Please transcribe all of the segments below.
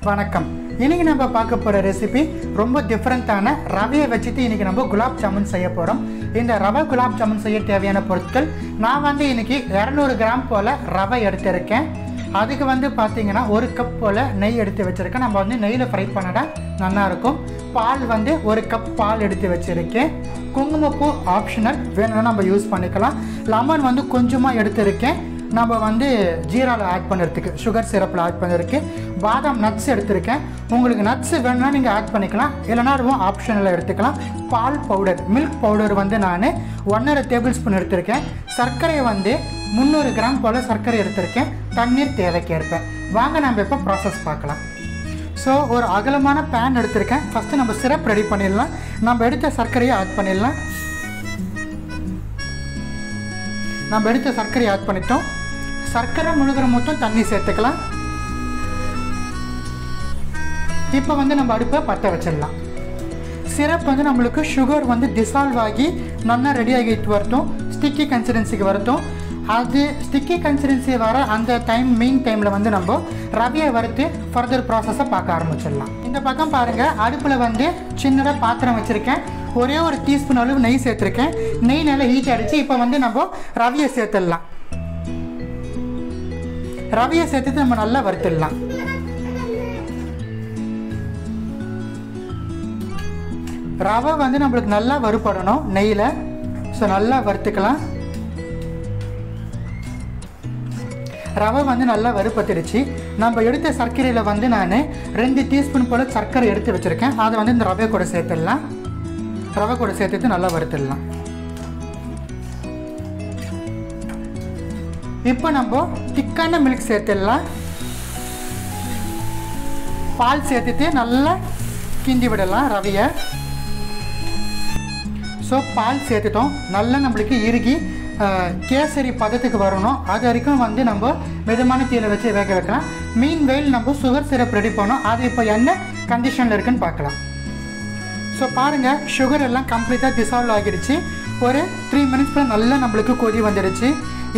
வணக்கம். இன்னைக்கு நம்ம பார்க்க போகிற ரெசிபி ரொம்ப டிஃப்ரெண்ட்டான ரவையை வச்சுட்டு இன்றைக்கி நம்ம குலாப் ஜாமுன் செய்ய போகிறோம். இந்த ரவை குலாப் ஜாமுன் செய்ய தேவையான பொருட்கள் நான் இன்றைக்கி 200 கிராம் போல் ரவை எடுத்திருக்கேன். அதுக்கு பார்த்தீங்கன்னா 1 கப் போல் நெய் எடுத்து வச்சுருக்கேன். நம்ம நெய்யில் ஃப்ரை பண்ணால் நல்லாயிருக்கும். பால் 1 கப் பால் எடுத்து வச்சுருக்கேன். குங்குமப்பூ ஆப்ஷனல், வேணும்னா நம்ம யூஸ் பண்ணிக்கலாம். லெமன் கொஞ்சமாக எடுத்திருக்கேன். நம்ம ஜீராவில் ஆட் பண்ணுறதுக்கு, சுகர் சிரப்பில் ஆட் பண்ணுறதுக்கு. பாதாம் நட்ஸ் எடுத்திருக்கேன். உங்களுக்கு நட்ஸ் வேணும்னா நீங்கள் ஆட் பண்ணிக்கலாம், இல்லைனா அதுவும் ஆப்ஷனில் எடுத்துக்கலாம். பால் பவுடர், மில்க் பவுடர் நான் 1.5 டேபிள் ஸ்பூன் எடுத்திருக்கேன். சர்க்கரை 300 கிராம் போல் சர்க்கரை எடுத்திருக்கேன். தண்ணீர் தேவைக்கேற்ப. வாங்க நம்ம இப்போ ப்ராசஸ் பார்க்கலாம். ஸோ ஒரு அகலமான பேன் எடுத்திருக்கேன். ஃபஸ்ட்டு நம்ம சிரப் ரெடி பண்ணிடலாம். நம்ம எடுத்த சர்க்கரையை ஆட் பண்ணிடலாம். நம்ம எடுத்த சர்க்கரையை ஆட் பண்ணிட்டோம். சர்க்கரை முழுகிற மட்டும் தண்ணி சேர்த்துக்கலாம். இப்போ நம்ம அடுப்பை பற்ற வச்சிடலாம். சிரப் நம்மளுக்கு சுகர் டிசால்வ் ஆகி நல்லா ரெடி ஆகிட்டு வரட்டும், ஸ்டிக்கி கன்சிஸ்டன்சிக்கு வரட்டும். அது ஸ்டிக்கி கன்சிஸ்டன்சி வர அந்த மீன் டைமில் நம்ம ரவையை வறுத்து ஃபர்தர் ப்ராசஸை பார்க்க ஆரம்பிச்சிடலாம். இந்த பக்கம் பாருங்கள், அடுப்பில் சின்னதாக பாத்திரம் வச்சுருக்கேன். ஒரே ஒரு டீஸ்பூன் அளவு நெய் சேர்த்துருக்கேன். நெய் நல்லா ஹீட் ஆகிடுச்சு. இப்போ நம்ம ரவையை சேர்த்துடலாம். ரவையை சேர்த்துட்டு நம்ம நல்லா வறுத்துடலாம். ரவை நம்மளுக்கு நல்லா வறுபடணும் நெய்யில். ஸோ நல்லா வறுத்துக்கலாம். ரவை நல்லா வறுபட்டுடுச்சு. நம்ம எடுத்த சர்க்கரையில் நான் 2 டீஸ்பூன் போல் சர்க்கரை எடுத்து வச்சுருக்கேன். அதை இந்த ரவை கூட சேர்த்துடலாம். ரவை கூட சேர்த்துட்டு நல்லா வறுத்துடலாம். இப்போ நம்ம திக்கான மில்க் சேர்த்துடலாம். பால் சேர்த்துட்டு நல்லா கிண்டி விடலாம் ரவையை. ஸோ பால் சேர்த்துட்டோம். நல்லா நம்மளுக்கு இறுகி கேசரி பதத்துக்கு வரணும். அது வரைக்கும் நம்ம மிதமான தீயில வச்சு வேக வைக்கலாம். மீன் வெயில் நம்ம சுகர் சிரப் ரெடி பண்ணோம். அது இப்போ என்ன கண்டிஷனில் இருக்குன்னு பார்க்கலாம். ஸோ பாருங்கள், சுகர் எல்லாம் கம்ப்ளீட்டாக டிசால்வ் ஆகிடுச்சு. ஒரு 3 மினிட்ஸில் நல்லா நம்மளுக்கு கொதி வந்துடுச்சு.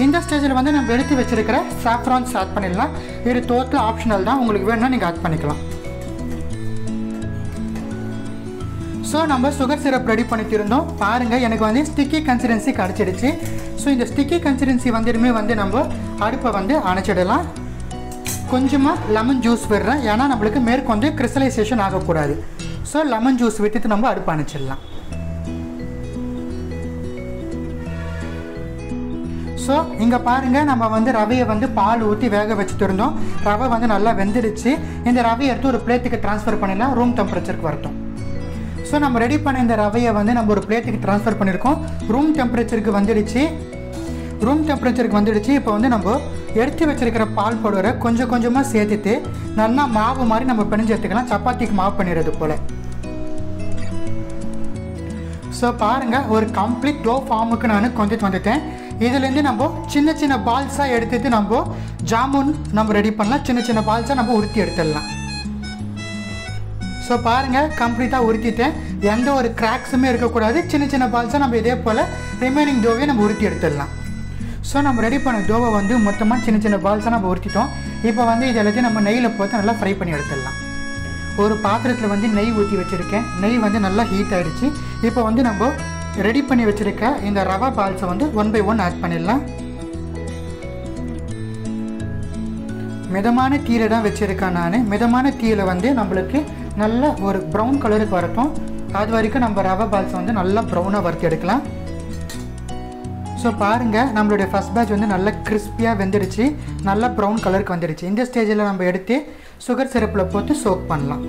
இந்த ஸ்டேஜில் நம்ம எடுத்து வச்சுருக்கிற சாஃப்ரான்ஸ் ஆட் பண்ணிடலாம். இது டோட்டல் ஆப்ஷனல் தான், உங்களுக்கு வேணும்னா நீங்கள் ஆட் பண்ணிக்கலாம். ஸோ நம்ம சுகர் சிரப் ரெடி பண்ணிட்டு இருந்தோம். பாருங்கள், எனக்கு ஸ்டிக்கி கன்சிஸ்டன்சி கிடச்சிடுச்சு. ஸோ இந்த ஸ்டிக்கி கன்சிஸ்டன்சி வந்துடுமே நம்ம அடுப்பை அணைச்சிடலாம். கொஞ்சமாக லெமன் ஜூஸ் விடுறேன், ஏன்னா நம்மளுக்கு மேற்கொண்டு கிறிஸ்டலைசேஷன் ஆகக்கூடாது. ஸோ லெமன் ஜூஸ் விட்டுட்டு நம்ம அடுப்பை அணைச்சிடலாம். ஸோ இங்கே பாருங்கள், நம்ம ரவையை பால் ஊற்றி வேக வச்சுட்டு இருந்தோம். ரவை நல்லா வெந்துடுச்சு. இந்த ரவையை எடுத்து ஒரு பிளேட்டுக்கு ட்ரான்ஸ்ஃபர் பண்ணிடலாம், ரூம் டெம்பரேச்சருக்கு வரட்டும். ஸோ நம்ம ரெடி பண்ண இந்த ரவையை நம்ம ஒரு பிளேட்டுக்கு ட்ரான்ஸ்ஃபர் பண்ணியிருக்கோம். ரூம் டெம்பரேச்சருக்கு வந்துடுச்சு. இப்போ நம்ம எடுத்து வச்சுருக்கிற பால் பவுடரை கொஞ்சம் கொஞ்சமாக சேர்த்துட்டு நல்லா மாவு மாதிரி நம்ம பிணைஞ்சு எடுத்துக்கலாம், சப்பாத்திக்கு மாவு பண்ணிடுறது போல். ஸோ பாருங்கள், ஒரு கம்ப்ளீட் டோ ஃபார்முக்கு நான் கொண்டுட்டு வந்துட்டேன். இதுலேருந்து நம்ம சின்ன சின்ன பால்ஸாக எடுத்துகிட்டு நம்ம ஜாமுன் ரெடி பண்ணலாம். சின்ன சின்ன பால்ஸாக நம்ம உருட்டி எடுத்துடலாம். ஸோ பாருங்கள், கம்ப்ளீட்டாக உருட்டிட்டேன். எந்த ஒரு கிராக்ஸுமே இருக்கக்கூடாது. சின்ன சின்ன பால்ஸாக நம்ம இதே போல் ரிமைனிங் டோவையை நம்ம உருட்டி எடுத்துடலாம். ஸோ நம்ம ரெடி பண்ண டோவை மொத்தமாக சின்ன சின்ன பால்ஸாக நம்ம உருட்டிட்டோம். இப்போ இது எல்லாத்தையும் நம்ம நெய்யில் போட்டு நல்லா ஃப்ரை பண்ணி எடுத்துடலாம். ஒரு பாத்திரத்தில் நெய் ஊற்றி வச்சுருக்கேன். நெய் நல்லா ஹீட் ஆகிடுச்சு. இப்போ நம்ம ரெடி பண்ணி வச்சுருக்க இந்த ரவா பால்ஸை 1 by 1 ஆட் பண்ணிடலாம். மிதமான தீயில தான் வச்சுருக்கேன் நான். மிதமான தீயில நம்மளுக்கு நல்ல ஒரு ப்ரௌன் கலருக்கு வரட்டும். அது வரைக்கும் நம்ம ரவா பால்ஸை நல்லா ப்ரௌனாக வறுத்து எடுக்கலாம். ஸோ பாருங்கள், நம்மளுடைய ஃபஸ்ட் பேட்ச் நல்லா கிறிஸ்பியாக வெந்துடுச்சு. நல்லா ப்ரௌன் கலருக்கு வந்துடுச்சு. இந்த ஸ்டேஜில் நம்ம எடுத்து சுகர் சிரப்பில் போட்டு சோக் பண்ணலாம்.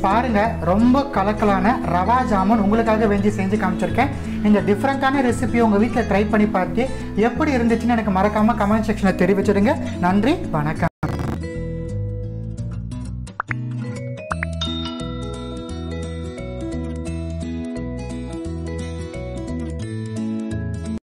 பாருங்கள், ரொம்ப கலக்கலான ரவா ஜாமுன் உங்களுக்காக செஞ்சு காமிச்சிருக்கேன். இந்த டிஃப்ரெண்ட்டான ரெசிபி உங்கள் வீட்டில் ட்ரை பண்ணி பார்த்து எப்படி இருந்துச்சுன்னு எனக்கு மறக்காமல் கமெண்ட் செக்ஷனில் தெரிவிச்சிடுங்க. நன்றி, வணக்கம்.